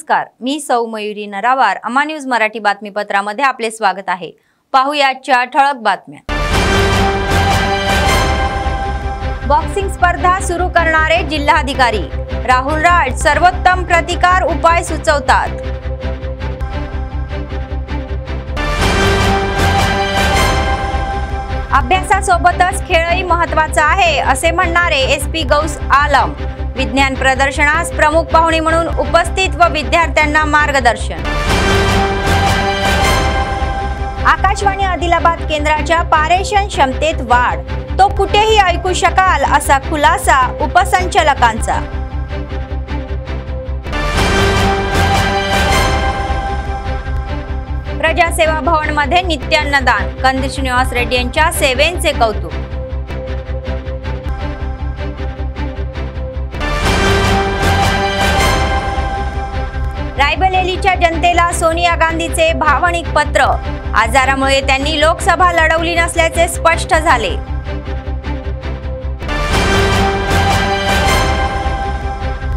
नमस्कार, मी सौ मयुरी नरावार। अमा न्यूज मराठी बातमीपत्रामध्ये आपले स्वागत आहे। पाहूया आजच्या ठळक बातम्या। बॉक्सिंग स्पर्धा सुरू करणारे जिल्हाधिकारी राहुल राज सर्वोत्तम प्रतिकार उपाय सुचवतात। अभ्यासासोबतच खेळही महत्त्वाचा आहे असे म्हणणारे एसपी गौस आलम। विज्ञान प्रदर्शनास प्रमुख पाहुणे म्हणून उपस्थित व विद्यार्थ्यांना मार्गदर्शन। आकाशवाणी आदिलाबाद केंद्राच्या पारेषण क्षमतेत वाढ, तो कुठेही ऐकू शकाल असा खुलासा उपसंचालकांचा। प्रजासेवा भवन मध्ये नित्यान्नदान, कंद श्रीनिवास रेड्डी यांच्या सेवेचे कौतुक। रायबरेलीच्या जनतेला सोनिया गांधीचे भावनिक पत्र, आजारामुळे त्यांनी लोकसभा लढवली नसल्याचे स्पष्ट झाले।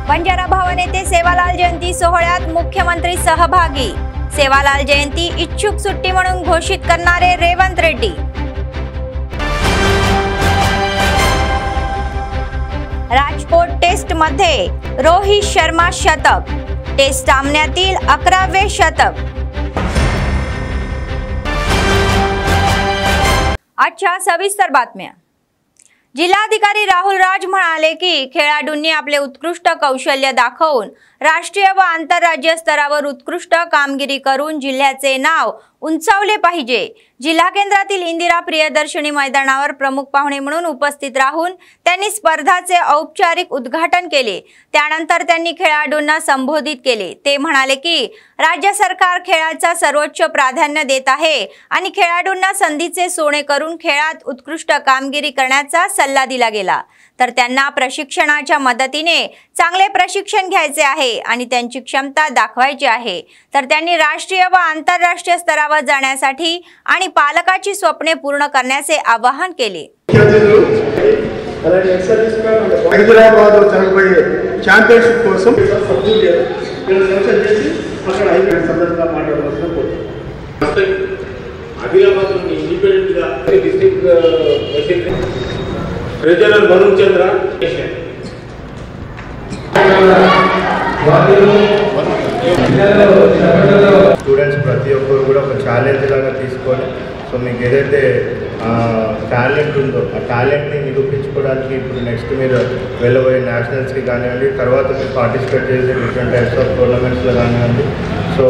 बंजारा भवन येथे सेवालाल जयंती सोहळ्यात मुख्यमंत्री सहभागी। सेवालाल जयंती इच्छुक सुट्टी म्हणून घोषित करणारे रेवंत रेड्डी। राजकोट टेस्ट मध्ये रोहित शर्मा शतक, टेस्ट सामन्यातील 11वे शतक। आजच्या सविस्तर बातम्या। जिल्हाधिकारी राहुल राज म्हणाले की खेळाडूंनी आपले उत्कृष्ट कौशल्य दाखवून राष्ट्रीय व आंतरराज्य स्तरावर उत्कृष्ट कामगिरी करून जिल्ह्याचे नाव उंचावले पाहिजे। जिल्हा केंद्रातील इंदिरा प्रियदर्शनी मैदानावर प्रमुख पाहुणे म्हणून उपस्थित राहून त्यांनी स्पर्धाचे औपचारिक उद्घाटन केले। त्यानंतर त्यांनी खेळाडूंना संबोधित केले। ते म्हणाले की राज्य सरकार खेळाचा सर्वोच्च प्राधान्य देत आहे आणि खेळाडूंना संधीचे सोने करून खेळात उत्कृष्ट कामगिरी करण्याचा सल्ला दिला गेला। तर त्यांना प्रशिक्षणाच्या मदतीने चांगले प्रशिक्षण घ्यायचे आहे आणि त्यांची क्षमता दाखवायची आहे। तर त्यांनी राष्ट्रीय व आंतरराष्ट्रीय स्तरावर जाण्यासाठी आणि पालकाची स्वप्ने पूर्ण करण्याचे आवाहन केले। ఛాంపియన్‌షిప్ కోసం ఆదిలాబాద్లోని ఇండిపెండెంట్ గా డిస్ట్రిక్ట్ రీజనల్ వరుణ్ చంద్ర స్టూడెంట్స్ ప్రతి ఒక్కరు కూడా ఒక ఛాలెంజ్ లాగా తీసుకొని సో మీకు ఏదైతే టాలెంట్ ఉందో ఆ టాలెంట్ని నిరూపించుకోవడానికి ఇప్పుడు నెక్స్ట్ మీరు వెళ్ళబోయే నేషనల్స్కి కానివ్వండి, తర్వాత మీరు పార్టిసిపేట్ చేసే డిఫరెంట్ టైప్స్ ఆఫ్ టోర్నమెంట్స్లో కానివ్వండి, సో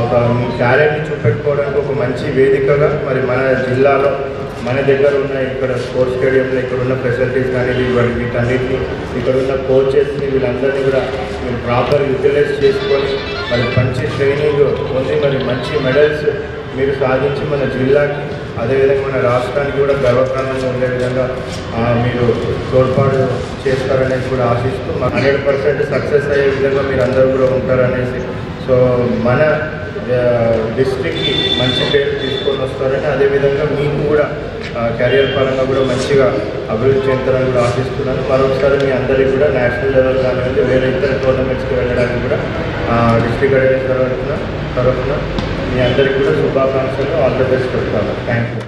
ఒక మీ టాలెంట్ని చూపెట్టుకోవడానికి ఒక మంచి వేదికగా మరి మన జిల్లాలో మన దగ్గర ఉన్న ఇక్కడ స్పోర్ట్స్ స్టేడియంలో ఇక్కడ ఉన్న ఫెసిలిటీస్ కానీ వీటన్నిటిని ఇక్కడ ఉన్న కోచెస్ని వీళ్ళందరినీ కూడా మీరు ప్రాపర్ యూటిలైజ్ చేసుకొని మరి మంచి ట్రైనింగ్ పొంది మరి మంచి మెడల్స్ మీరు సాధించి మన జిల్లాకి అదేవిధంగా మన రాష్ట్రానికి కూడా గర్వకారణంగా ఉండే విధంగా మీరు తోడ్పాటు చేస్తారనేది కూడా ఆశిస్తూ 100% సక్సెస్ అయ్యే విధంగా మీరు అందరూ కూడా ఉంటారనేసి, సో మన డిస్ట్రిక్ట్కి మంచి పేరు తీసుకొని వస్తారని, అదేవిధంగా మీకు కూడా కెరియర్ పరంగా కూడా మంచిగా అభివృద్ధి చెందుతారని కూడా ఆశిస్తున్నాను। మరొకసారి మీ అందరికీ కూడా నేషనల్ లెవెల్ కానివ్వండి, వేరే ఇతర టోర్నమెంట్స్కి వెళ్ళడానికి కూడా డిస్ట్రిక్ట్ అడ్మినిస్ట్రేషన్ తరఫున మీ అందరికీ కూడా శుభాకాంక్షలు, ఆల్ ది బెస్ట్ చెప్తాను। Thank you.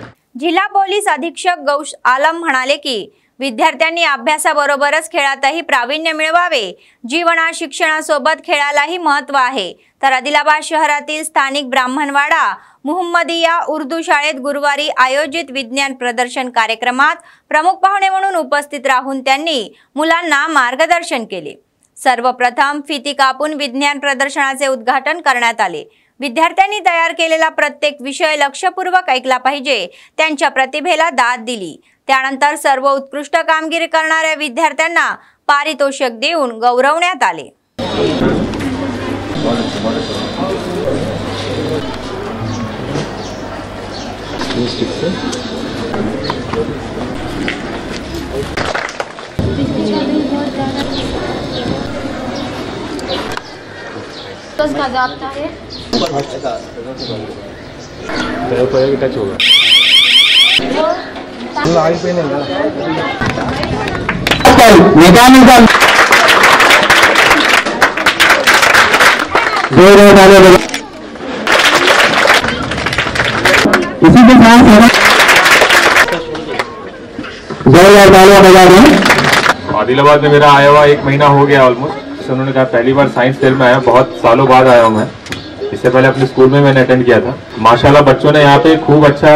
जिल्हा पोलीस अधीक्षक गौस आलम म्हणाले की विद्यार्थ्यांनी अभ्यासाबरोबरच खेळातही प्रावीण्य मिळवावे। जीवनात शिक्षणासोबत खेळालाही महत्त्व आहे। तर आदिलाबाद शहरातील स्थानिक ब्राह्मणवाडा मुहम्मदिया उर्दू शाळेत गुरुवारी आयोजित विज्ञान प्रदर्शन कार्यक्रमात प्रमुख पाहुणे म्हणून उपस्थित राहून त्यांनी मुलांना मार्गदर्शन केले। सर्वप्रथम फिती कापून विज्ञान प्रदर्शनाचे उद्घाटन करण्यात आले। विद्यार्थ्यांनी तयार केलेला प्रत्येक विषय लक्षपूर्वक ऐकला पाहिजे, त्यांच्या प्रतिभेला दाद दिली। त्यानंतर सर्व उत्कृष्ट कामगिरी करणाऱ्या विद्यार्थ्यांना पारितोषिक देऊन गौरवण्यात आले। जोरदार तालियां बजाएं। इसी के साथ जोरदार तालियां बजा दें। आदिलाबाद में मेरा आया हुआ 1 महीना हो गया ऑलमोस्ट। उन्होंने कहा पहली बार साइंस फेयर में आया, बहुत सालों बाद आया हूँ मैं। इससे पहले अपने स्कूल में मैंने अटेंड किया था। माशाल्लाह बच्चों ने यहाँ पे खूब अच्छा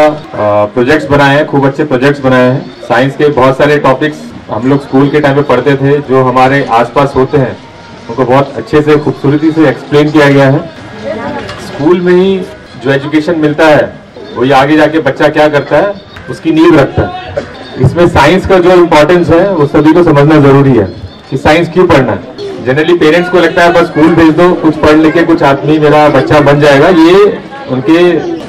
प्रोजेक्ट्स बनाए हैं, खूब अच्छे प्रोजेक्ट्स बनाए हैं। साइंस के बहुत सारे टॉपिक्स हम लोग स्कूल के टाइम पे पढ़ते थे, जो हमारे आसपास होते हैं उनको बहुत अच्छे से खूबसूरती से एक्सप्लेन किया गया है। स्कूल में ही जो एजुकेशन मिलता है वही आगे जाके बच्चा क्या करता है उसकी नींव रखता है। इसमें साइंस का जो इम्पोर्टेंस है वो सभी को समझना जरूरी है कि साइंस क्यों पढ़ना है। जनरली पेरेंट्स को लगता है बस स्कूल भेज दो, कुछ पढ़ लिखे कुछ आदमी मेरा बच्चा बन जाएगा, ये उनके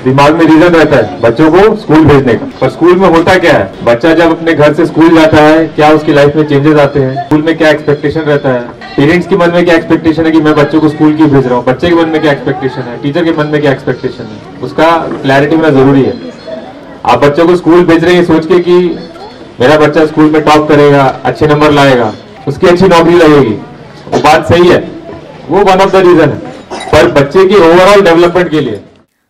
दिमाग में रीजन रहता है बच्चों को स्कूल भेजने का। पर स्कूल में होता क्या है, बच्चा जब अपने घर से स्कूल जाता है क्या उसकी लाइफ में चेंजेस आते हैं, स्कूल में क्या एक्सपेक्टेशन रहता है, पेरेंट्स के मन में क्या एक्सपेक्टेशन है कि मैं बच्चों को स्कूल क्यों भेज रहा हूँ, बच्चे के मन में क्या एक्सपेक्टेशन है, टीचर के मन में क्या एक्सपेक्टेशन है, उसका क्लैरिटी होना जरूरी है। आप बच्चों को स्कूल भेज रहे हैं सोच के कि मेरा बच्चा स्कूल में टॉप करेगा, अच्छे नंबर लाएगा, उसकी अच्छी नौकरी लगेगी, वो बात सही है, वो वन ऑफ द रीजन है, पर बच्चे की ओव्हरऑल डेव्हलपमेंट के लिए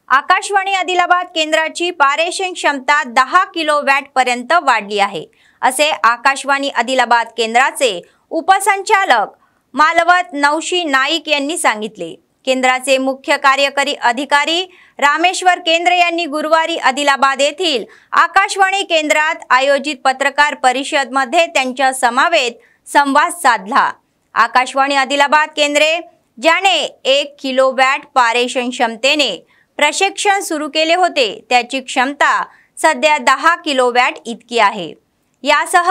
आकाशवाणी आदिलाबाद केंद्राची पारेषण क्षमता 10 किलोवॅट पर्यंत वाढली आहे, असे आकाशवाणी आदिलाबाद केंद्राचे उपसंचालक मालवत नौशी नाईक यांनी सांगितले। केंद्राचे मुख्य कार्यकारी अधिकारी रामेश्वर केंद्र यांनी गुरुवारी आदिलाबाद येथील आकाशवाणी केंद्रात आयोजित पत्रकार परिषद मध्ये त्यांच्या समवेत संवाद साधला। आकाशवाणी आदिलाबाद केंद्रे ज्याने 1 किलोवॅट पारेषण क्षमतेने प्रशिक्षण सुरू केले होते त्याची क्षमता सध्या 10 किलोवॅट इतकी आहे। यासह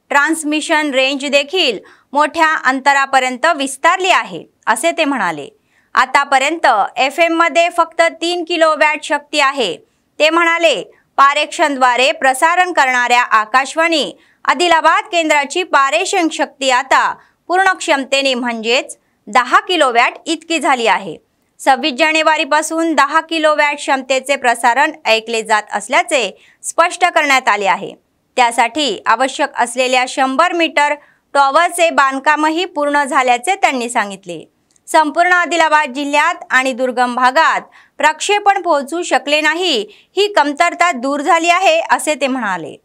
ट्रान्समिशन रेंज देखील मोठ्या अंतरापर्यंत विस्तारली आहे, असे ते म्हणाले। आतापर्यंत FM मध्ये फक्त 3 किलोवॅट शक्ती आहे। ते म्हणाले पारेषणद्वारे प्रसारण करणाऱ्या आकाशवाणी आदिलाबाद केंद्राची पारेषण शक्ती आता पूर्ण क्षमतेने म्हणजेच 10 किलोवॅट इतकी झाली आहे। 26 जानेवारीपासून 10 किलोवॅट क्षमतेचे प्रसारण ऐकले जात असल्याचे स्पष्ट करण्यात आले आहे। त्यासाठी आवश्यक असलेल्या 100 मीटर टॉवरचे बांधकामही पूर्ण झाल्याचे त्यांनी सांगितले। संपूर्ण आदिलाबाद जिल्ह्यात आणि दुर्गम भागात प्रक्षेपण पोहोचू शकले नाही, ही कमतरता दूर झाली आहे, असे ते म्हणाले।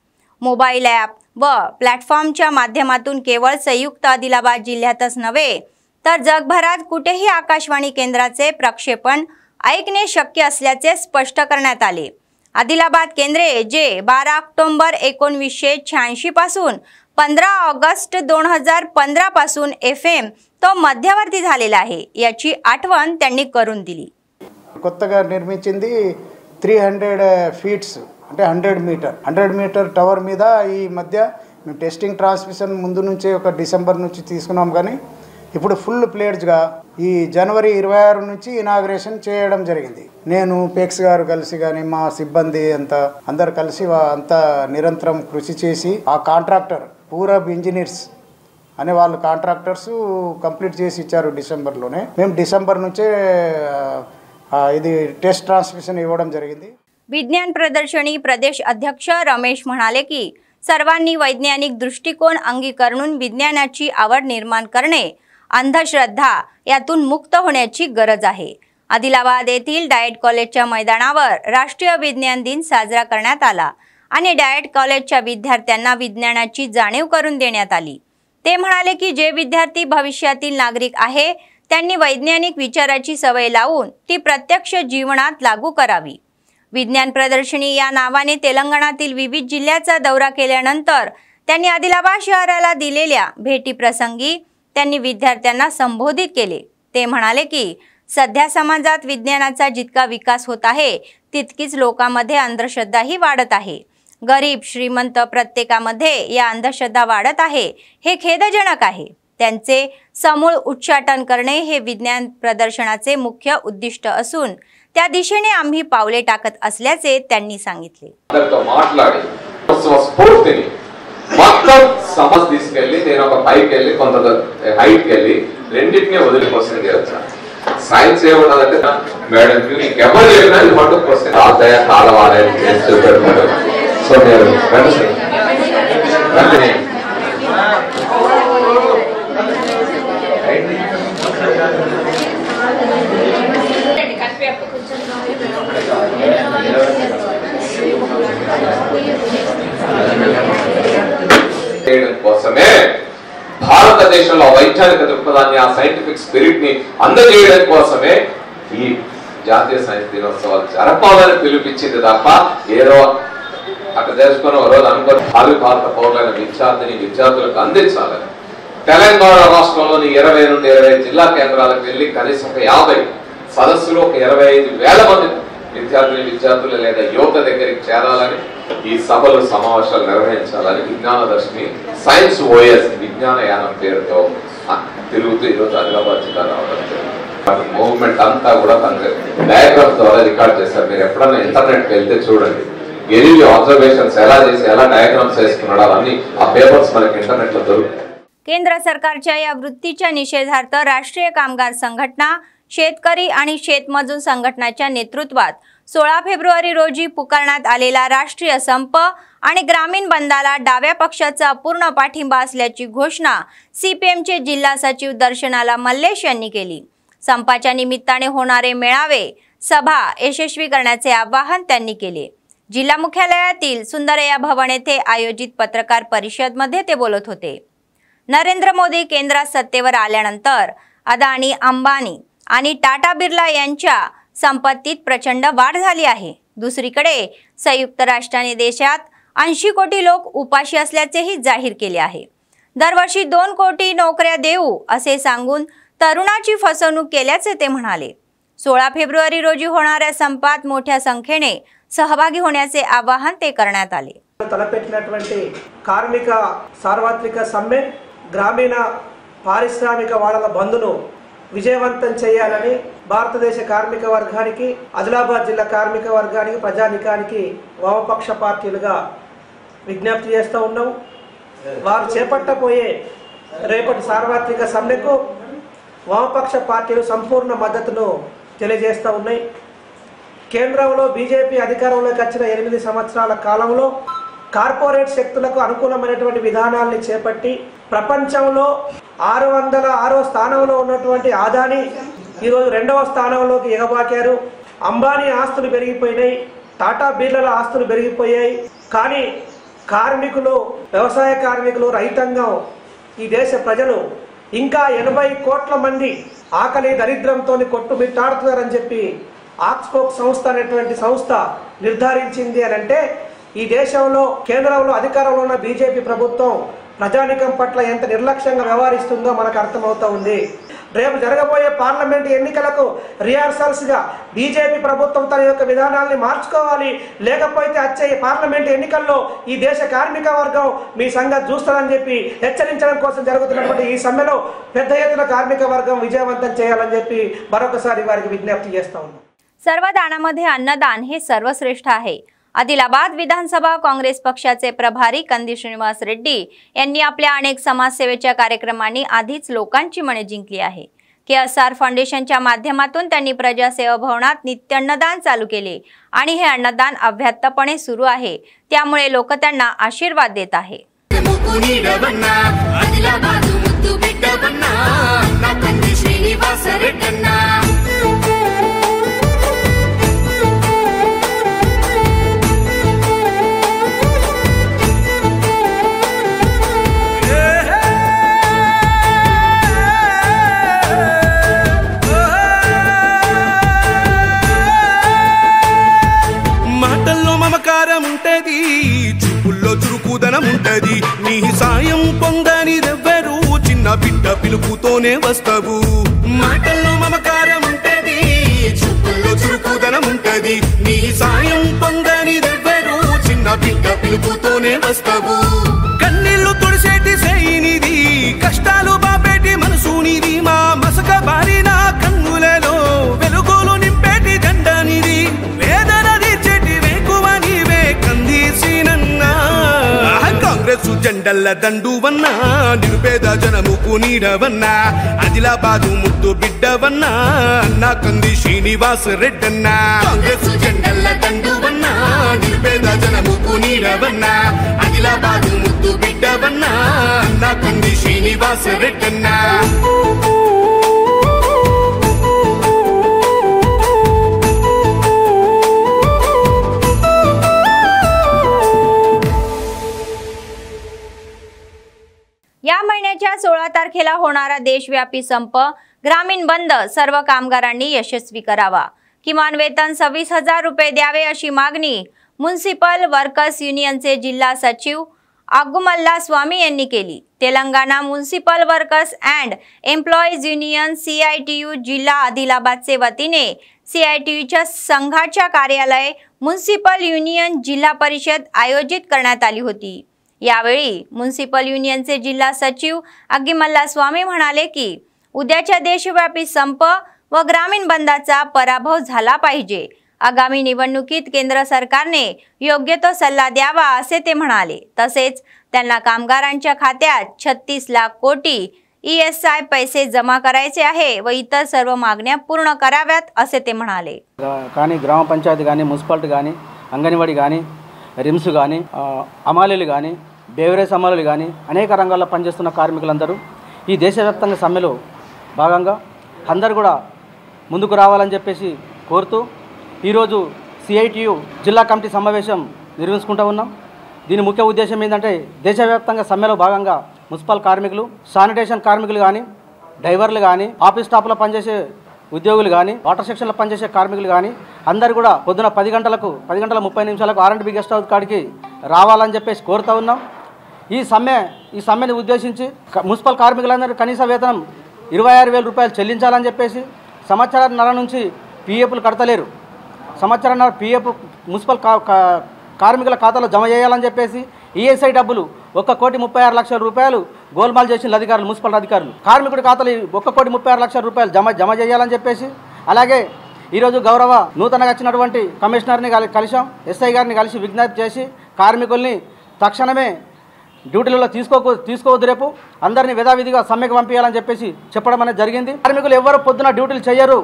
मोबाईल ॲप व प्लॅटफॉर्मच्या माध्यमातून केवळ संयुक्त आदिलाबाद जिल्ह्यातच नव्हे तर जगभरात कुठेही आकाशवाणी केंद्राचे प्रक्षेपण ऐकणे शक्य असल्याचे स्पष्ट करण्यात आले। आदिलाबाद केंद्रे जे 12 ऑक्टोबर 1986 पासून 15 ऑगस्ट 2015 पासून FM तो मध्यवर्ती झालेला आहे, याची आठवण त्यांनी करून दिली। కొత్తగా నిర్మించింది 300 ఫీట్స్ అంటే 100 మీటర్ టవర్ మీద ఈ మధ్య మేము టెస్టింగ్ ట్రాన్స్మిషన్ ముందు నుంచి ఒక డిసెంబర్ నుంచి తీసుకున్నాం, కానీ ఇప్పుడు ఫుల్ ప్లేడ్స్గా ఈ జనవరి 26 నుంచి ఇనాగ్రేషన్ చేయడం జరిగింది। నేను పేక్స్ గారు కలిసి కానీ మా సిబ్బంది అందరు కలిసి అంతా నిరంతరం కృషి చేసి ఆ కాంట్రాక్టర్ పూరబ్ ఇంజనీర్స్ అనే వాళ్ళు కాంట్రాక్టర్స్ కంప్లీట్ చేసి ఇచ్చారు డిసెంబర్లోనే। మేము డిసెంబర్ నుంచే ఇది टेस्ट ट्रान्समिशन इव्वడం జరిగింది। विज्ञान प्रदर्शनी प्रदेश अध्यक्ष रमेश म्हणाले की सर्वांनी वैज्ञानिक दृष्टिकोन अंगीकरून विज्ञानाची आवड निर्माण करणे, अंधश्रद्धा यातून मुक्त होण्याची गरज आहे। आदिलाबाद येथील डायट कॉलेजच्या मैदानावर राष्ट्रीय विज्ञान दिन साजरा करण्यात आला आणि डायट कॉलेजच्या विद्यार्थ्यांना विज्ञानाची जाणीव करून देण्यात आली। ते म्हणाले की जे विद्यार्थी भविष्यातील नागरिक आहे त्यांनी वैज्ञानिक विचाराची सवय लावून ती प्रत्यक्ष जीवनात लागू करावी। विज्ञान प्रदर्शनी या नावाने तेलंगणातील विविध जिल्ह्याचा दौरा केल्यानंतर त्यांनी आदिलाबाद शहराला दिलेल्या भेटी प्रसंगी त्यांनी विद्यार्थ्यांना संबोधित केले। ते म्हणाले की सध्या समाजात विज्ञानाचा जितका विकास होत आहे तितकीच लोकांमध्ये अंधश्रद्धाही वाढत आहे। गरीब श्रीमंत प्रत्येकामध्ये या अंधश्रद्धा वाढत आहे, हे खेदजनक आहे। त्यांचे समूळ उच्चाटन करणे हे विज्ञान प्रदर्शनाचे मुख्य उद्दिष्ट असून त्या दिशेने आम्ही पावले टाकत असल्याचे त्यांनी सांगितले। మొత్తం సమస్ తీసుకెళ్ళి నేను ఒక పైకి వెళ్ళి కొంత హైట్ వెళ్ళి రెండింటినీ వదిలిపోతుంది కదా। సైన్స్ ఏమన్నదంటే మేడం నీకు ఎవరు చెప్పినా ఇది మటుకు క్వశ్చన్ తాతయ్య కాలవాలని చెప్పారు। సో మీరు కోసమే భారతదేశంలో వైజ్ఞానిక దృక్పథాన్ని ఆ సైంటిఫిక్ స్పిరిట్ ని అందజేయడం కోసమే ఈ జాతీయ సైన్స్ దినోత్సవాలు జరపాలని పిలిపించింది తప్ప ఏదో అక్కడ తెలుసుకుని ఒక రోజు అనుకుని భారత పౌరులైన విద్యార్థులకు అందించాలని. తెలంగాణ రాష్ట్రంలోని 20 నుండి 25 జిల్లా కేంద్రాలకు వెళ్లి కనీసం ఒక 50 సదస్సులు, ఒక 25,000 మంది విద్యార్థులు లేదా యువత దగ్గరికి చేరాలని, ఈ సభలు సమావేశాలు నిర్వహించాలని విజ్ఞానదర్శిని సైన్స్ ఓఎస్ విజ్ఞాన యానం పేరుతో తిరుగుతూ ఈరోజు ఆదిలాబాద్ జిల్లా రావడం జరిగింది. మూవ్మెంట్ అంతా కూడా డయాగ్రామ్స్ ద్వారా రికార్డ్ చేశారు. మీరు ఎప్పుడన్నా ఇంటర్నెట్కి వెళ్తే చూడండి, గెలీలియో అబ్జర్వేషన్స్ ఎలా చేసి ఎలా డయాగ్రామ్స్ వేసుకున్నాడు అవన్నీ ఆ పేపర్స్ మనకి इंटरनेट ला दొరుకుతాయి. केंद्र सरकारच्या या वृत्तीच्या निषेधार्थ राष्ट्रीय कामगार संघटना, शेतकरी आणि शेतमजूर संघटनाच्या नेतृत्वात 16 फेब्रुवारी रोजी पुकारण्यात आलेला राष्ट्रीय संप आणि ग्रामीण बंदाला डाव्या पक्षाचा पूर्ण पाठिंबा असल्याची घोषणा सीपीएमचे जिल्हा सचिव दर्शनाला मल्लेश यांनी केली. संपाच्या निमित्ताने होणारे मेळावे, सभा यशस्वी करण्याचे आवाहन त्यांनी केले. जिल्हा मुख्यालयातील सुंदरया भवन येथे आयोजित पत्रकार परिषदेमध्ये ते बोलत होते. नरेंद्र मोदी केंद्रात सत्तेवर आल्यानंतर अदानी, अंबानी आणि टाटा बिर्ला यांच्या संपत्तीत प्रचंड वाढ झाली आहे. दुसरीकडे संयुक्त राष्ट्रांनी देशात 80 कोटी लोक उपाशी असल्याचेही जाहीर केले आहे. दरवर्षी 2 कोटी नोकऱ्या देऊ असे सांगून तरुणाची फसवणूक केल्याचे ते म्हणाले. 16 फेब्रुवारी रोजी होणाऱ्या संपात मोठ्या संख्येने सहभागी होण्याचे आवाहन ते करण्यात आले. తలపెట్టినటువంటి కార్మిక సార్వత్రిక సమ్మె, గ్రామీణ పారిశ్రామిక వాడల బంద్ను విజయవంతం చేయాలని భారతదేశ కార్మిక వర్గానికి, ఆదిలాబాద్ జిల్లా కార్మిక వర్గానికి, ప్రజానికానికి వామపక్ష పార్టీలుగా విజ్ఞప్తి చేస్తూ ఉన్నాం. వారు చేపట్టబోయే రేపటి సార్వత్రిక సమ్మెకు వామపక్ష పార్టీలు సంపూర్ణ మద్దతును తెలియజేస్తూ ఉన్నాయి. కేంద్రంలో బీజేపీ అధికారంలోకి వచ్చిన 8 సంవత్సరాల కాలంలో కార్పొరేట్ శక్తులకు అనుకూలమైనటువంటి విధానాల్ని చేపట్టి ప్రపంచంలో 606వ స్థానంలో ఉన్నటువంటి అదానీ ఈరోజు 2వ స్థానంలోకి ఎగబాకారు. అంబానీ ఆస్తులు పెరిగిపోయినాయి, టాటా బిర్లాల ఆస్తులు పెరిగిపోయాయి. కానీ కార్మికులు, వ్యవసాయ కార్మికులు, రైతాంగం, ఈ దేశ ప్రజలు ఇంకా 80 కోట్ల మంది ఆకలి దరిద్రంతో కొట్టుమిట్టాడుతున్నారని చెప్పి ఆక్స్ఫోర్డ్ సంస్థ అనేటువంటి సంస్థ నిర్ధారించింది. అని అంటే ఈ దేశంలో కేంద్రంలో అధికారంలో ఉన్న బీజేపీ ప్రభుత్వం ప్రజానికం పట్ల ఎంత నిర్లక్ష్యంగా వ్యవహరిస్తుందో మనకు అర్థమవుతా ఉంది. రేపు జరగబోయే పార్లమెంట్ ఎన్నికలకు రిహార్సల్స్ గా బీజేపీ ప్రభుత్వం తన యొక్క విధానాన్ని మార్చుకోవాలి. లేకపోతే వచ్చే పార్లమెంట్ ఎన్నికల్లో ఈ దేశ కార్మిక వర్గం మీ సంగతి చూస్తారని చెప్పి హెచ్చరించడం కోసం జరుగుతున్నటువంటి ఈ సమ్మెలో పెద్ద ఎత్తున కార్మిక వర్గం విజయవంతం చేయాలని చెప్పి మరొకసారి వారికి విజ్ఞప్తి చేస్తా ఉన్నాం. सर्व दानामध्ये अन्नदान हे सर्वश्रेष्ठ आहे. आदिलाबाद विधानसभा काँग्रेस पक्षाचे प्रभारी कंदी श्रीनिवास रेड्डी यांनी आपल्या अनेक समाजसेवेच्या कार्यक्रमांनी आधीच लोकांची मने जिंकली आहे. केएसआर फाउंडेशनच्या माध्यमातून त्यांनी प्रजासेवा भवनात नित्य अन्नदान चालू केले आणि हे अन्नदान अव्याहतपणे सुरू आहे. त्यामुळे लोक त्यांना आशीर्वाद देत आहे. చూపుల్లో చురుకుదనం ఉంటది, నీ సాయం పొందనిదెవ్వరు, చిన్న బిడ్డ పిలుపుతోనే వస్తావు. మాటల్లో మమకారం ఉంటది, చూపుల్లో చురుకుదనం ఉంటది, నీ సాయం పొందనిదెవ్వరు, చిన్న బిడ్డ పిలుపుతోనే వస్తావు. కన్నీళ్లు తుడిసేటి సైనిది, కష్టాలు బాపేటి మనసునిది, మా మసక బారిన కన్నులలో వెలుగులు నింపేటి జెండానిది, వేదన తీర్చేటి వేకువ నీవే కందీసినన్నా. కాంగ్రెస్ జెండల్ల దండువన్నా, నిరుపేద జనముకు నీడవన్నా, ఆదిలాబాదు ముద్దు బిడ్డవన్నా, అన్నా కంది శ్రీనివాస్ రెడ్డన్నా. కాంగ్రెస్ జెండల్ల దండువన్నా, నిరుపేద జనముకు నీడవన్నా, ఆదిలాబాదు ముద్దు బిడ్డవన్నా, అన్నా కంది శ్రీనివాస్ రెడ్డన్నా. 16 तारखेला होणारा देशव्यापी संप ग्रामीण बंद सर्व कामगारांनी यशस्वी करावा। किमान वेतन 26,000 रुपये द्यावे अशी मागणी म्युनिसिपल वर्कर्स युनियनचे जिल्हा सचिव आगुमल्ला स्वामी यांनी केली। Telangana municipal workers and employees union CITU जिल्हा आदिलाबादचे वतीने CITUच्या संघाच्या कार्यालय म्युनिसिपल युनियन जिल्हा परिषद आयोजित करण्यात आली होती। यावेळी म्युनिसिपल युनियनचे जिल्हा सचिव आगुमल्ला स्वामी म्हणाले की उद्याच्या देशव्यापी संप व ग्रामीण बंदाचा पराभव झाला पाहिजे। आगामी निवडणुकीत केंद्र सरकारने योग्य तो सल्ला द्यावा असे ते म्हणाले। तसेच त्यांना कामगारांच्या खात्यात 36 लाख कोटी ESI पैसे जमा करायचे आहे व इतर सर्व मागण्या पूर्ण कराव्यात असे ते म्हणाले। కానీ గ్రామ పంచాయతీ కానీ మున్సిపాలిటీ కానీ అంగన్వాడీ కానీ రిమ్స్ కానీ అమాలీలు కానీ బేవరేజ్ అమాలీలు కానీ అనేక రంగాల్లో పనిచేస్తున్న కార్మికులందరూ ఈ దేశవ్యాప్తంగా సమ్మెలో భాగంగా అందరూ కూడా ముందుకు రావాలని చెప్పేసి కోరుతూ ఈరోజు CITU జిల్లా కమిటీ సమావేశం నిర్వహించుకుంటూ ఉన్నాం। దీని ముఖ్య ఉద్దేశం ఏంటంటే దేశవ్యాప్తంగా సమ్మెలో భాగంగా మున్సిపల్ కార్మికులు, శానిటేషన్ కార్మికులు కానీ, డ్రైవర్లు కానీ, ఆఫీస్ స్టాఫ్లో పనిచేసే ఉద్యోగులు కానీ, వాటర్ సెక్షన్లో పనిచేసే కార్మికులు కానీ అందరూ కూడా పొద్దున 10 గంటలకు 10:30 R&B గెస్ట్ హౌస్ కాడికి రావాలని చెప్పేసి కోరుతూ ఉన్నాం। ఈ సమ్మెని ఉద్దేశించి మున్సిపల్ కార్మికులందరూ కనీస వేతనం 26,000 రూపాయలు చెల్లించాలని చెప్పేసి సంవత్సరాన్నర నుంచి PFలు కడతలేరు। సంవత్సరాన్నర PF మున్సిపల్ కార్మికుల ఖాతాలో జమ చేయాలని చెప్పేసి ESI డబ్బులు 1,36,00,000 రూపాయలు గోల్మాల్ చేసిన అధికారులు, మున్సిపల్ అధికారులు కార్మికుడి ఖాతాలో 1,36,00,000 రూపాయలు జమ చేయాలని చెప్పేసి అలాగే ఈరోజు గౌరవ నూతనంగా వచ్చినటువంటి కమిషనర్ని కలిసాం, SI గారిని కలిసి విజ్ఞప్తి చేసి కార్మికుల్ని తక్షణమే డ్యూటీలలో తీసుకోవద్దు, రేపు అందరినీ యథావిధిగా సమ్మెకు పంపించాలని చెప్పేసి చెప్పడం అనేది జరిగింది। కార్మికులు ఎవరు పొద్దున డ్యూటీలు చేయరు,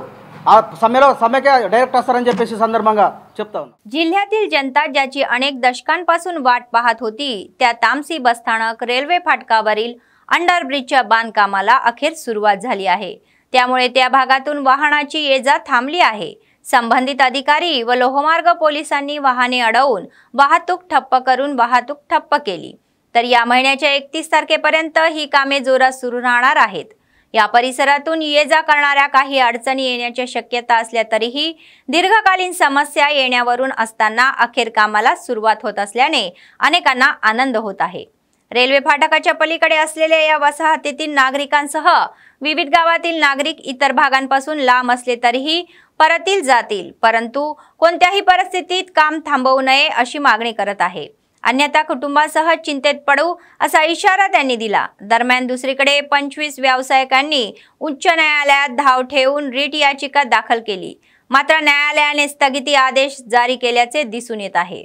समेके डायरेक्ट असतारని చెప్పేసి సందర్భంగా చెప్తా ఉన్నాం। जिल्ह्यातील जनता ज्याची अनेक दशकांपासून वाट पाहत होती त्या तामसी बसस्थानक रेल्वे फाटकावरील अंडरब्रिजच्या बांधकामाला अखेर सुरुवात झाली आहे। त्यामुळे त्या भागातून वाहनाची ये-जा थांबली आहे। संबंधित अधिकारी व लोहमार्ग पोलिसांनी वाहने अडवून वाहतूक ठप्प करून वाहतूक ठप्प केली। तर या महिन्याच्या 31 तारखेपर्यंत ही कामे जोरात सुरू राहणार आहेत। या परिसरातून ये-जा करणाऱ्या काही अडचणी येण्याची शक्यता असल्या तरीही दीर्घकालीन समस्या येण्यावरून असताना अखेर कामाला सुरुवात होत असल्याने अनेकांना आनंद होत आहे। रेल्वे फाटकाच्या पलीकडे असलेल्या या वसाहतीतील नागरिकांसह विविध गावातील नागरिक इतर भागांपासून लांब असले तरीही परतील जातील, परंतु कोणत्याही परिस्थितीत काम थांबवू नये अशी मागणी करत आहे। अन्यथा कुटुंबासह चिंतेत पडू असा इशारा त्यांनी दिला। दरम्यान दुसरीकडे 25 व्यावसायिकांनी उच्च न्यायालयात धाव ठेवून रिट याचिका दाखल केली, मात्र न्यायालयाने स्थगिती आदेश जारी केल्याचे दिसून येत आहे।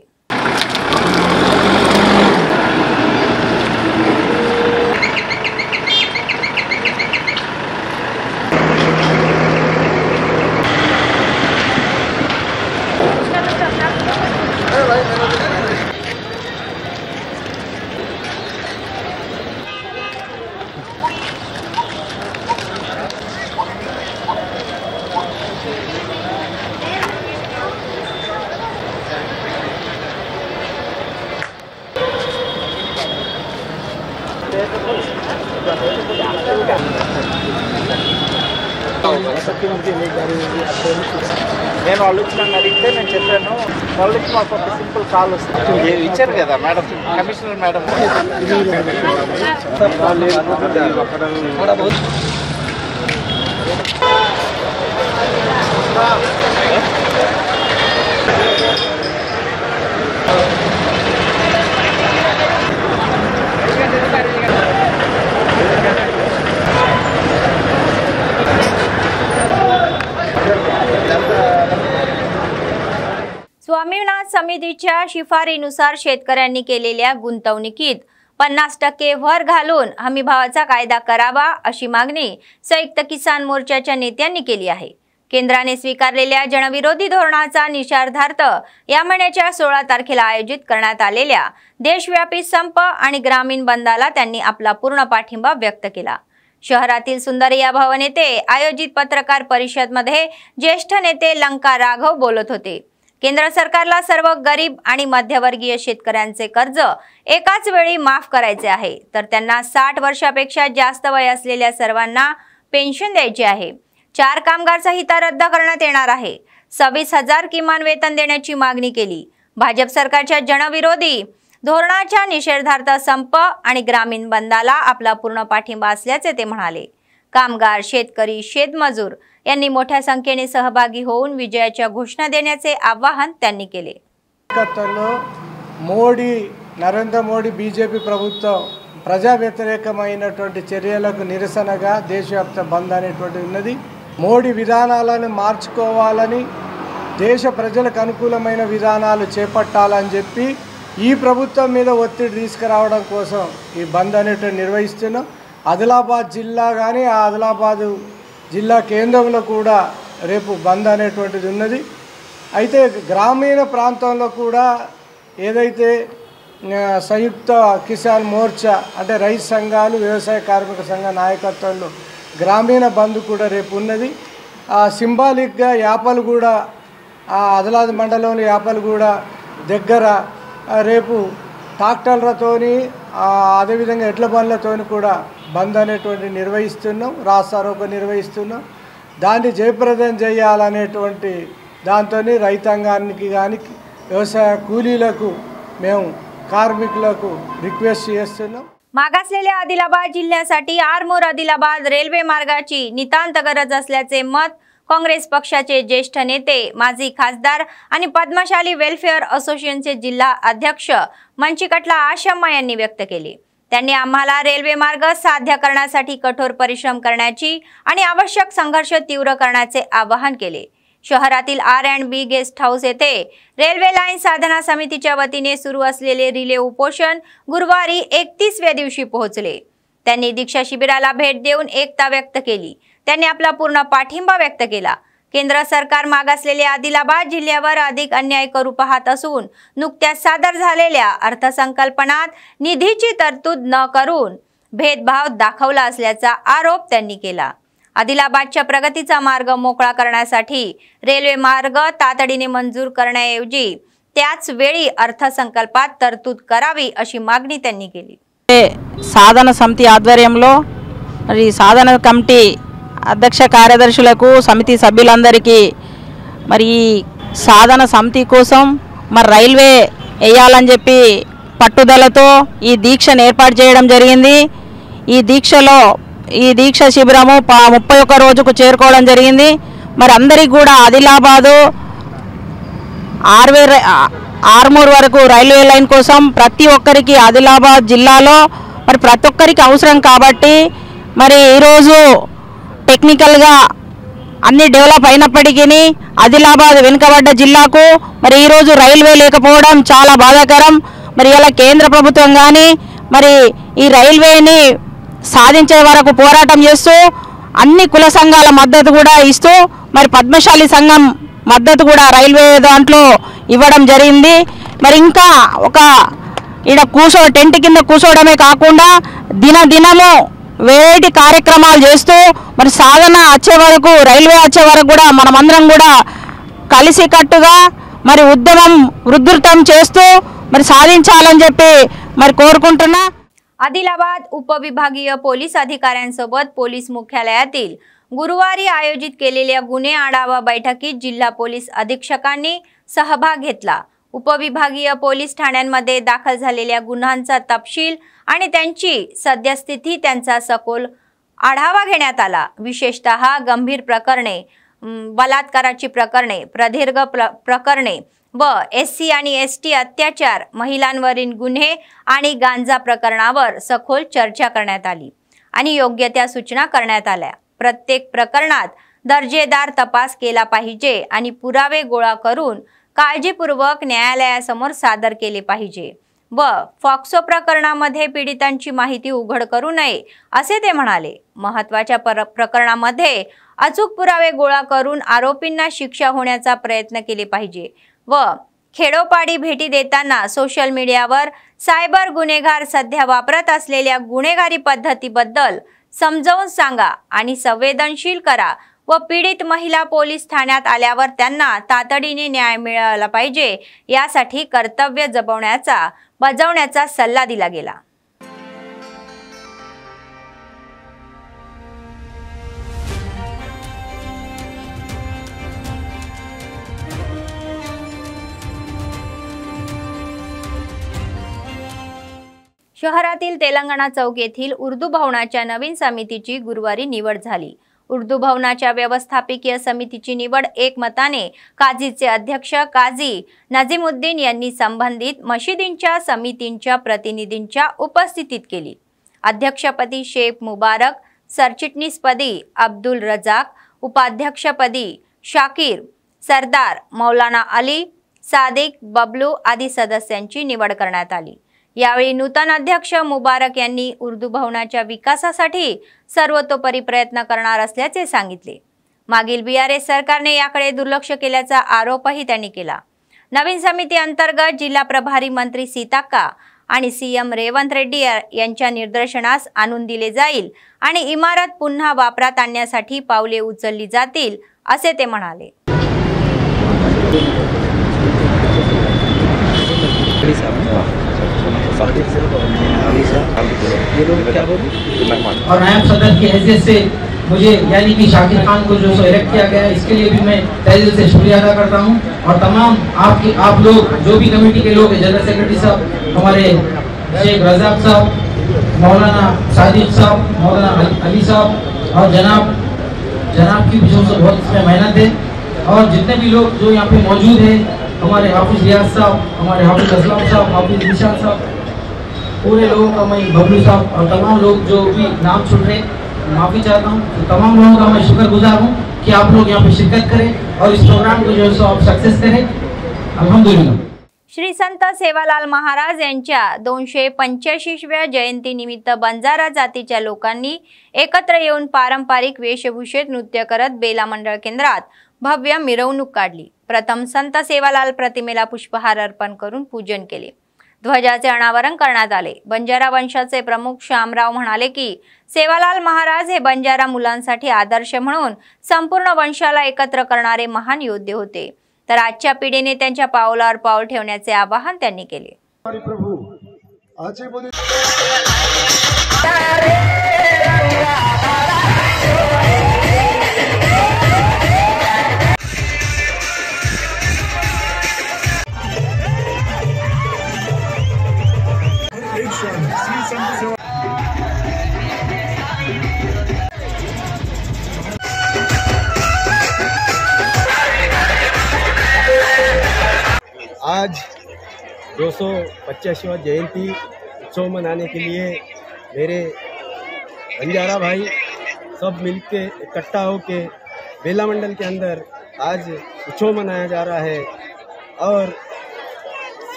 నేను ఆలోచన అడిగితే నేను చెప్పాను వాళ్ళకి మాకు ఒక సింపుల్ కాల్ వస్తుంది ఇచ్చారు కదా మేడం, కమిషనర్ మేడం स्वामीनाथ समितीच्या शिफारीनुसार शेतकऱ्यांनी केलेल्या गुंतवणुकीत 50% भर घालून हमीभावाचा कायदा करावा अशी मागणी संयुक्त किसान मोर्चाच्या नेत्यांनी केली आहे। केंद्राने स्वीकारलेल्या जनविरोधी धोरणाचा निषेधार्थ या महिन्याच्या 16 तारखेला आयोजित करण्यात आलेल्या देशव्यापी संप आणि ग्रामीण बंदला त्यांनी आपला पूर्ण पाठिंबा व्यक्त केला। शहरातील सुंदरिया भवन येथे आयोजित पत्रकार परिषदेमध्ये ज्येष्ठ नेते लंका राघव बोलत होते। केंद्र सरकारला सर्व गरीब आणि मध्यवर्गीय शेतकऱ्यांचे कर्ज एकाच वेळी माफ करायचे आहे, तर त्यांना 60 वर्षापेक्षा जास्त वय असलेल्या सर्वांना पेन्शन द्यायची आहे. 4 कामगार संहिता रद्द करण्यात येणार आहे. 26,000 किमान वेतन देण्याची मागणी केली. भाजप सरकारच्या जनविरोधी धोरणाच्या निषेधार्थ संप आणि ग्रामीण बंदला आपला पूर्ण पाठिंबा असल्याचे ते म्हणाले. कामगार, शेतकरी, शेतमजूर यांनी मोठ्या संख्येने सहभागी होऊन विजयाच्या घोषणा देण्याचे आवाहन त्यांनी केले. నరేంద్ర మోడీ బీజేపీ ప్రభుత్వం ప్రజా వ్యతిరేకమైనటువంటి చర్యలకు నిరసనగా దేశవ్యాప్త బంద్ అనేటువంటిది ఉన్నది. మోడీ విధానాలను మార్చుకోవాలని, దేశ ప్రజలకు అనుకూలమైన విధానాలు చేపట్టాలని చెప్పి ఈ ప్రభుత్వం మీద ఒత్తిడి తీసుకురావడం కోసం ఈ బంద్ అనేటువంటి నిర్వహిస్తున్నాం. ఆదిలాబాద్ జిల్లా కానీ ఆ ఆదిలాబాద్ జిల్లా కేంద్రంలో కూడా రేపు బంద్ అనేటువంటిది ఉన్నది. అయితే గ్రామీణ ప్రాంతంలో కూడా ఏదైతే సంయుక్త కిసాన్ మోర్చా అంటే రైతు సంఘాలు, వ్యవసాయ కార్మిక సంఘ నాయకత్వంలో గ్రామీణ బంద్ కూడా రేపు ఉన్నది. సింబాలిక్గా యాపలగూడ, ఆదిలాబాద్ మండలంలో యాపలగూడ దగ్గర రేపు ట్రాక్టర్లతోని అదేవిధంగా ఎడ్ల బండ్లతోని కూడా బంద్ అనేటువంటి నిర్వహిస్తున్నాం. రాస్తారోకో నిర్వహిస్తున్నాం. దాన్ని జయప్రదం చేయాలనేటువంటి దాంతో రైతాంగానికి కానీ వ్యవసాయ కూలీలకు మేము కార్మికులకు రిక్వెస్ట్ చేస్తున్నాం. मागासलेल्या आदिलाबाद जिल्ह्यासाठी आरमोर आदिलाबाद रेल्वे मार्गाची नितांत गरज असल्याचे मत काँग्रेस पक्षाचे ज्येष्ठ नेते, माजी खासदार आणि पद्मशाली वेलफेअर असोसिएशनचे जिल्हा अध्यक्ष मंचिकटला आशम्मा यांनी व्यक्त केले. त्यांनी आम्हाला रेल्वे मार्ग साध्य करण्यासाठी कठोर परिश्रम करण्याची आणि आवश्यक संघर्ष तीव्र करण्याचे आवाहन केले. शहरातील R&B गेस्ट हाऊस येथे रेल्वे लाईन साधना समितीच्या वतीने सुरू असलेले रिले उपोषण गुरुवारी 31व्या दिवशी पोहोचले. त्यांनी दीक्षा शिबिराला भेट देऊन एकता व्यक्त केली. त्यांनी आपला पूर्ण पाठिंबा व्यक्त केला. केंद्र सरकार मागासलेल्या आदिलाबाद जिल्ह्यावर अधिक अन्याय करू पाहत असून नुकत्याच सादर झालेल्या अर्थसंकल्पात निधीची तरतूद न करून भेदभाव दाखवला असल्याचा आरोप त्यांनी केला. आदिलाबादच्या प्रगतीचा मार्ग मोकळा करण्यासाठी रेल्वे मार्ग तातडीने मंजूर करण्याऐवजी त्याच वेळी अर्थसंकल्पात तरतूद करावी अशी मागणी त्यांनी केली. సాధన సమితి ఆధ్వర్యంలో మరి సాధన కమిటీ అధ్యక్ష కార్యదర్శులకు సమితి సభ్యులందరికీ మరి సాధన సమితి కోసం మరి రైల్వే వేయాలని చెప్పి పట్టుదలతో ఈ దీక్షను ఏర్పాటు చేయడం జరిగింది. ఈ దీక్ష శిబిరము 31 రోజుకు చేరుకోవడం జరిగింది. మరి అందరికీ కూడా ఆదిలాబాదు ఆర్మూర్ వరకు రైల్వే లైన్ కోసం ప్రతి ఒక్కరికి ఆదిలాబాద్ జిల్లాలో మరి ప్రతి ఒక్కరికి అవసరం కాబట్టి మరి ఈరోజు టెక్నికల్గా అన్ని డెవలప్ అయినప్పటికీ ఆదిలాబాద్ వెనుకబడ్డ జిల్లాకు మరి ఈరోజు రైల్వే లేకపోవడం చాలా బాధాకరం. మరి ఇలా కేంద్ర ప్రభుత్వం కానీ మరి ఈ రైల్వేని సాధించే వరకు పోరాటం చేస్తూ అన్ని కుల సంఘాల మద్దతు కూడా ఇస్తూ మరి పద్మశాలి సంఘం మద్దతు కూడా రైల్వే దాంట్లో ఇవ్వడం జరిగింది. మరి ఇంకా ఒక ఇక్కడ టెంట్ కింద కూర్చోవడమే కాకుండా దినము వేటి కార్యక్రమాలు చేస్తూ మరి సాధన వచ్చే వరకు, రైల్వే వచ్చే వరకు కూడా మనమందరం కూడా కలిసికట్టుగా మరి ఉద్యమం ఉధృతం చేస్తూ మరి సాధించాలని చెప్పి మరి కోరుకుంటున్నా. आदिलाबाद उपविभागीय पोलीस अधिकाऱ्यांसोबत पोलीस मुख्यालयातील गुरुवारी आयोजित केलेल्या गुन्हे आढावा बैठकीत जिल्हा पोलीस अधीक्षकांनी सहभाग घेतला. उपविभागीय पोलीस ठाण्यांमध्ये दाखल झालेल्या गुन्ह्यांचा तपशील आणि त्यांची सद्यस्थिती त्यांचा सखोल आढावा घेण्यात आला. विशेषतः गंभीर प्रकरणे, बलात्काराची प्रकरणे, प्रदीर्घ प्रकरणे व SC आणि ST अत्याचार, महिलांवरील गुन्हे आणि गांजा प्रकरणावर सखोल चर्चा करण्यात आली आणि योग्य त्या सूचना करण्यात आल्या. प्रत्येक प्रकरणात दर्जेदार तपास केला पाहिजे आणि पुरावे गोळा करून काळजीपूर्वक न्यायालयासमोर सादर केले पाहिजे व फॉक्सो प्रकरणामध्ये पीडितांची माहिती उघड करू नये असे ते म्हणाले. महत्त्वाच्या प्रकरणामध्ये अचूक पुरावे गोळा करून आरोपींना शिक्षा होण्याचा प्रयत्न केले पाहिजे व खेडोपाडी भेटी देताना सोशल मीडियावर सायबर गुन्हेगार सध्या वापरत असलेल्या गुन्हेगारी पद्धतीबद्दल समजावून सांगा आणि संवेदनशील करा व पीडित महिला पोलीस ठाण्यात आल्यावर त्यांना तातडीने न्याय मिळाला पाहिजे यासाठी कर्तव्य बजावण्याचा सल्ला दिला गेला। शहरातील तेलंगणा चौक येथील उर्दू भवनाच्या नवीन समितीची गुरुवारी निवड झाली। उर्दू भवनाच्या व्यवस्थापकीय समितीची निवड एकमताने काझीचे अध्यक्ष काझी नजीमुद्दीन यांनी संबंधित मशिदींच्या समितींच्या प्रतिनिधींच्या उपस्थितीत केली। अध्यक्षपदी शेख मुबारक, सरचिटणीसपदी अब्दुल रजाक, उपाध्यक्षपदी शाकीर, सरदार मौलाना अली, सादिक, बबलू आदी सदस्यांची निवड करण्यात आली। यावेळी नूतन अध्यक्ष मुबारक यांनी उर्दू भवनाच्या विकासासाठी सर्वतोपरी प्रयत्न करणार असल्याचे सांगितले। मागील बीआरएस सरकारने याकडे दुर्लक्ष केल्याचा आरोपही त्यांनी केला। नवीन समिती अंतर्गत जिल्हा प्रभारी मंत्री सीताक्का आणि सीएम रेवंत रेड्डी यांच्या निर्देशनास आणून दिले जाईल आणि इमारत पुन्हा वापरात आणण्यासाठी पावले उचलली जातील असे ते म्हणाले। और नायब सदर की हैसियत से मुझे यानी कि शाकिर खान को जो इलेक्ट किया गया इसके लिए भी मैं तहे दिल से शुक्रिया अदा करता हूं। और तमाम आप लोग जो भी कमेटी के लोग हैं, जनरल सेक्रेटरी साहब, हमारे शेख रजाक साहब, मौलाना सादिक साहब, मौलाना अली साहब और जनाब की भी जो बहुत इसमें मेहनत है। और जितने भी लोग जो यहाँ पे मौजूद हैं, हमारे हाफिज रियाज साहब, हमारे हाफिज असलम साहब, हाफिज निशान साहब, पूरे लोगों का मैं बबलू साहब और तमाम लोग जो भी नाम सुन रहे माफ़ी चाहता हूँ। तो तमाम लोगों का मैं शुक्रगुजार हूँ कि आप लोग यहाँ पे शिरकत करें और इस प्रोग्राम को जो है सो आप सक्सेस करें। अल्हम्दुलिल्लाह। श्री संत सेवालाल महाराज यांच्या 285व्या जयंतीनिमित्त बंजारा जातीच्या लोकांनी एकत्र येऊन पारंपरिक वेशभूषेत नृत्य करत बेला मंडळ केंद्रात भव्य मिरवणूक काढली। प्रथम संत सेवालाल प्रतिमेला पुष्पहार अर्पण करून पूजन केले। ध्वजाचे अनावरण करण्यात आले। बंजारा वंशाचे प्रमुख शामराव म्हणाले की सेवालाल महाराज हे बंजारा मुलांसाठी आदर्श म्हणून संपूर्ण वंशाला एकत्र करणारे महान योद्धे होते। तर आजच्या पिढीने त्यांच्या पावलावर पाऊल ठेवण्याचे आवाहन त्यांनी केले। आज 285वां जयंती उत्सव मनाने के लिए मेरे बंजारा भाई सब मिलके इकट्ठा होके बेला मंडल के अंदर आज उत्सव मनाया जा रहा है। और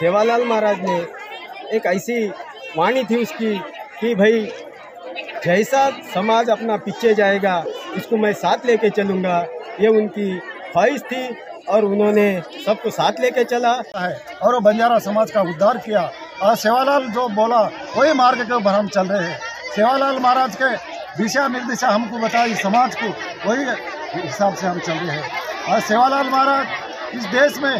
सेवालाल महाराज ने एक ऐसी वाणी थी उसकी कि भाई जैसा समाज अपना पीछे जाएगा उसको मैं साथ लेके चलूँगा, ये उनकी ख्वाहिश थी और उन्होंने सबको साथ लेके चला है और बंजारा समाज का उद्धार किया। और सेवालाल जो बोला वही मार्ग के ऊपर हम चल रहे हैं। सेवालाल महाराज के दिशा निर्देशा हमको बताई समाज को, वही हिसाब से हम चल रहे हैं। और सेवालाल महाराज इस देश में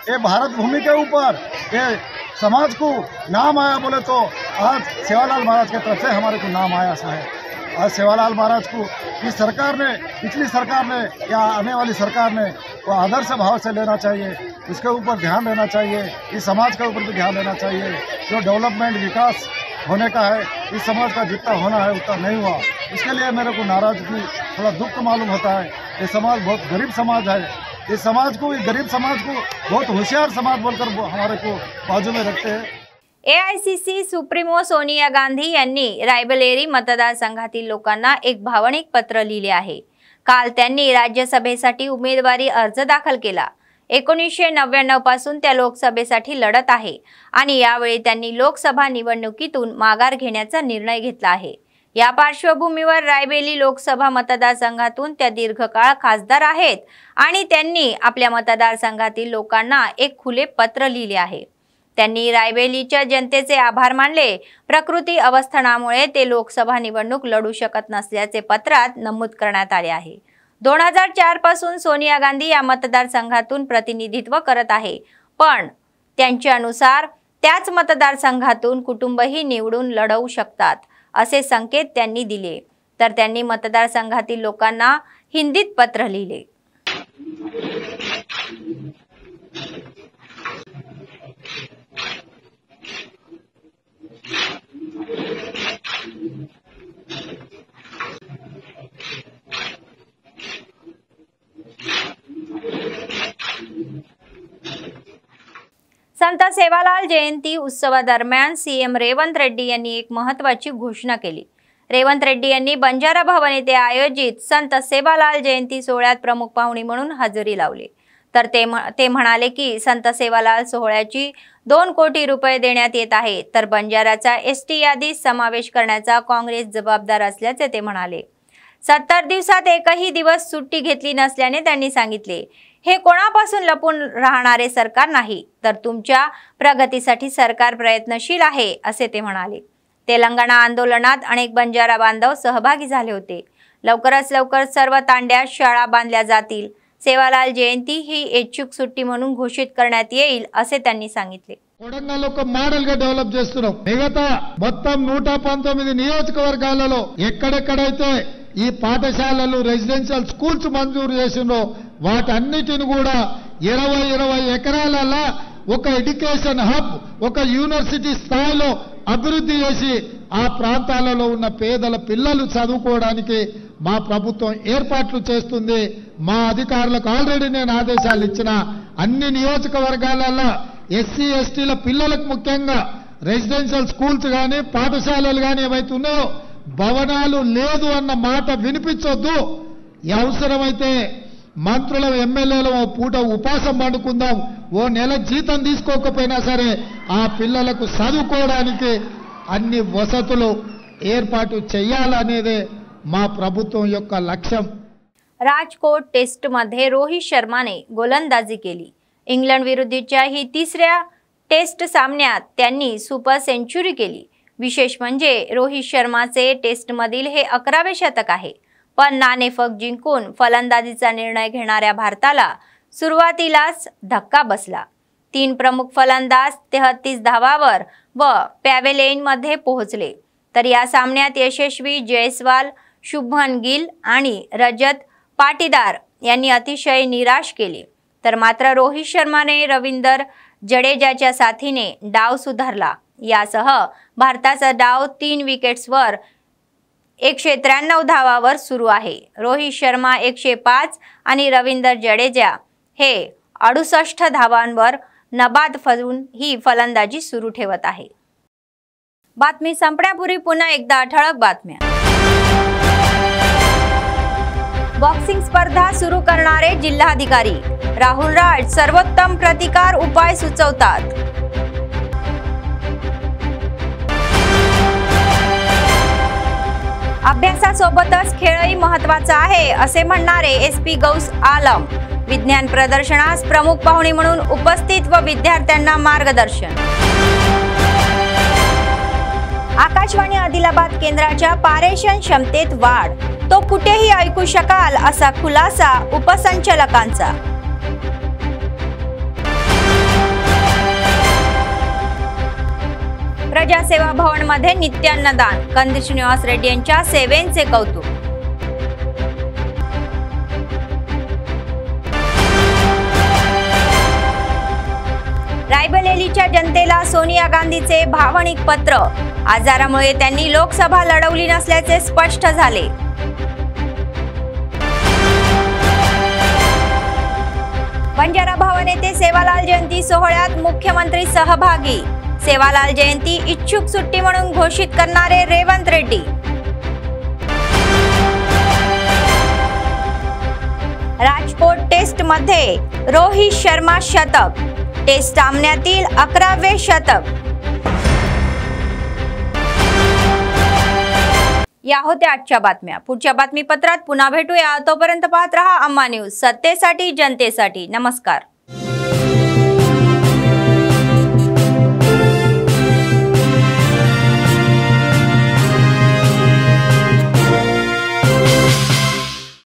ये भारत भूमि के ऊपर ये समाज को नाम आया बोले तो आज सेवालाल महाराज के तरफ से हमारे को नाम आया सा है। और सेवालाल महाराज को इस सरकार ने, पिछली सरकार ने या आने वाली सरकार ने वो आदर्श भाव से लेना चाहिए, इसके ऊपर ध्यान देना चाहिए, इस समाज के ऊपर भी ध्यान देना चाहिए। जो डेवलपमेंट विकास होने का है इस समाज का जितना होना है उतना नहीं हुआ, इसके लिए मेरे को नाराजगी, थोड़ा दुख मालूम होता है। ये समाज बहुत गरीब समाज है, इस समाज को, इस गरीब समाज को बहुत होशियार समाज बोलकर हमारे को बाजू में रखते हैं। एआयसीसी सुप्रीमो सोनिया गांधी यांनी रायबरेली मतदारसंघातील लोकांना एक भावनिक पत्र लिहिले आहे। काल त्यांनी राज्यसभेसाठी उमेदवारी अर्ज दाखल केला। 1999 पासून त्या लोकसभेसाठी लढत आहे आणि यावेळी त्यांनी लोकसभा निवडणुकीतून माघार घेण्याचा निर्णय घेतला आहे। या पार्श्वभूमीवर रायबरेली लोकसभा मतदारसंघातून त्या दीर्घकाळ खासदार आहेत आणि त्यांनी आपल्या मतदारसंघातील लोकांना एक खुले पत्र लिहिले आहे। त्यांनी रायबरेलीच्या जनतेचे आभार मानले। प्रकृती अवस्थानामुळे ते लोकसभा निवडणूक लढू शकत नसल्याचे पत्रात नमूद करण्यात आले आहे। 2004 पासून सोनिया गांधी या मतदारसंघातून प्रतिनिधित्व करत आहे, पण त्यांच्यानुसार त्याच मतदारसंघातून कुटुंबही निवडून लढवू शकतात असे संकेत त्यांनी दिले। तर त्यांनी मतदारसंघातील लोकांना हिंदीत पत्र लिहिले। संत सेवालाल जयंती उत्सवादरम्यान सीएम रेवंत रेड्डी यांनी एक महत्त्वाची घोषणा केली। रेवंत रेड्डी यांनी बंजारा भवन येथे आयोजित संत सेवालाल जयंती सोहळ्यात प्रमुख पाहुणे म्हणून हजेरी लावली। तर ते म्हणाले की संत सेवालाल सोहळ्याची 2 कोटी रुपये देण्यात येत आहे, तर बंजाराचा एसटी यादीत समावेश करण्याचा काँग्रेस जबाबदार असल्याचे ते म्हणाले। 70 दिवसात एकही दिवस सुट्टी घेतली नसल्याने त्यांनी सांगितले, हे कोणापासून लपून राहणारे सरकार नाही, तर तुमच्या प्रगतीसाठी सरकार प्रयत्नशील आहे असे ते म्हणाले। तेलंगणा आंदोलनात अनेक बंजारा बांधव सहभागी झाले होते। लवकरच सर्व तांड्यात शाळा बांधल्या जातील। सेवालाल जयंती ही ऐच्छिक सुट्टी म्हणून घोषित करण्यात येईल असे त्यांनी सांगितले। కొడంగల్లో ఒక మోడల్ గా డెవలప్ చేస్తున్నాం। మిగతా మొత్తం 119 నియోజకవర్గాలలో ఎక్కడెక్కడైతే ఈ పాఠశాలలు రెసిడెన్షియల్ స్కూల్స్ మంజూరు చేసిందో వాటన్నిటిని కూడా 20 ఎకరాలలో ఒక ఎడ్యుకేషన్ హబ్, ఒక యూనివర్సిటీ స్థాయిలో అభివృద్ధి చేసి ఆ ప్రాంతాలలో ఉన్న పేదల పిల్లలు చదువుకోవడానికి మా ప్రభుత్వం ఏర్పాట్లు చేస్తుంది। మా అధికారులకు ఆల్రెడీ నేను ఆదేశాలు ఇచ్చిన అన్ని నియోజకవర్గాలలో ఎస్సీ ఎస్టీల పిల్లలకు ముఖ్యంగా రెసిడెన్షియల్ స్కూల్స్ గాని పాఠశాలలు గాని ఏవైతే ఉన్నాయో భవనాలు లేదు అన్న మాట వినిపించొద్దు। అవసరమైతే మంత్రుల ఎమ్మెల్యేలు ఓ పూట ఉపాసం పండుకుందాం, ఓ నెల జీతం తీసుకోకపోయినా సరే ఆ పిల్లలకు చదువుకోవడానికి అన్ని వసతులు ఏర్పాటు చేయాలనేదే మా ప్రభుత్వం యొక్క లక్ష్యం। राजकोट टेस्ट मध्ये रोहित शर्माने गोलंदाजी केली। इंग्लंड विरुद्धच्या ही तिसऱ्या टेस्ट सामन्यात त्यांनी सुपर सेंचुरी केली। विशेष म्हणजे रोहित शर्माचे टेस्टमधील हे 11वे शतक आहे। पण नाणेफेक जिंकून फलंदाजीचा निर्णय घेणाऱ्या भारताला सुरुवातीलाच धक्का बसला। 3 प्रमुख फलंदाज 33 धावांवर व पॅव्हेलियन मध्ये पोहोचले। तर या सामन्यात यशस्वी जयस्वाल, शुभमन गिल आणि रजत पाटीदार यांनी अतिशय निराश केले। तर मात्र रोहित शर्माने रवींद्र जडेजाच्या साथीने डाव सुधारला। यासह भारताचा डाव 3 विकेट्सवर 193 धावांवर सुरू आहे। रोहित शर्मा 105 आणि रवींद्र जडेजा हे 68 धावांवर नबाद फजून ही फलंदाजी सुरू ठेवत आहे। बातमी संपण्यापूर्वी पुन्हा एकदा ठळक बातम्या। बॉक्सिंग स्पर्धा सुरू करणारे जिल्हाधिकारी राहुल राज सर्वोत्तम प्रतिकार उपाय सुचवतात। अभ्यासासोबतच खेळही महत्त्वाचा आहे असे म्हणणारे एसपी गौस आलम। विज्ञान प्रदर्शनास प्रमुख पाहुणे म्हणून उपस्थित व विद्यार्थ्यांना मार्गदर्शन। आकाशवाणी आदिलाबाद केंद्राच्या पारेषण क्षमतेत वाढ, तो कुठेही ऐकू शकाल असा खुलासा उपसंचालकांचा। प्रजासेवा भवन मध्ये नित्यान्नदान, कंदी श्रीनिवास रेड्डी यांच्या सेवेंचे कौतुक। रायबरेलीच्या जनतेला सोनिया गांधीचे भावनिक पत्र, आजारामुळे त्यांनी लोकसभा लढवली नसल्याचे स्पष्ट झाले। बंजारा भवन येथे सेवालाल जयंती सोहळ्यात मुख्यमंत्री सहभागी। सेवालाल जयंती इच्छुक सुट्टी म्हणून घोषित करणारे रेवंत रेड्डी। राजकोट टेस्ट मध्ये रोहित शर्मा शतक, टेस्ट सामन्यातील 11वे शतक। या होत्या आजच्या बातम्या। पुढच्या बातमीपत्रात पुन्हा भेटूया। तोपर्यंत पाहत रहा अम्मा न्यूज, सत्तेसाठी जनतेसाठी। नमस्कार।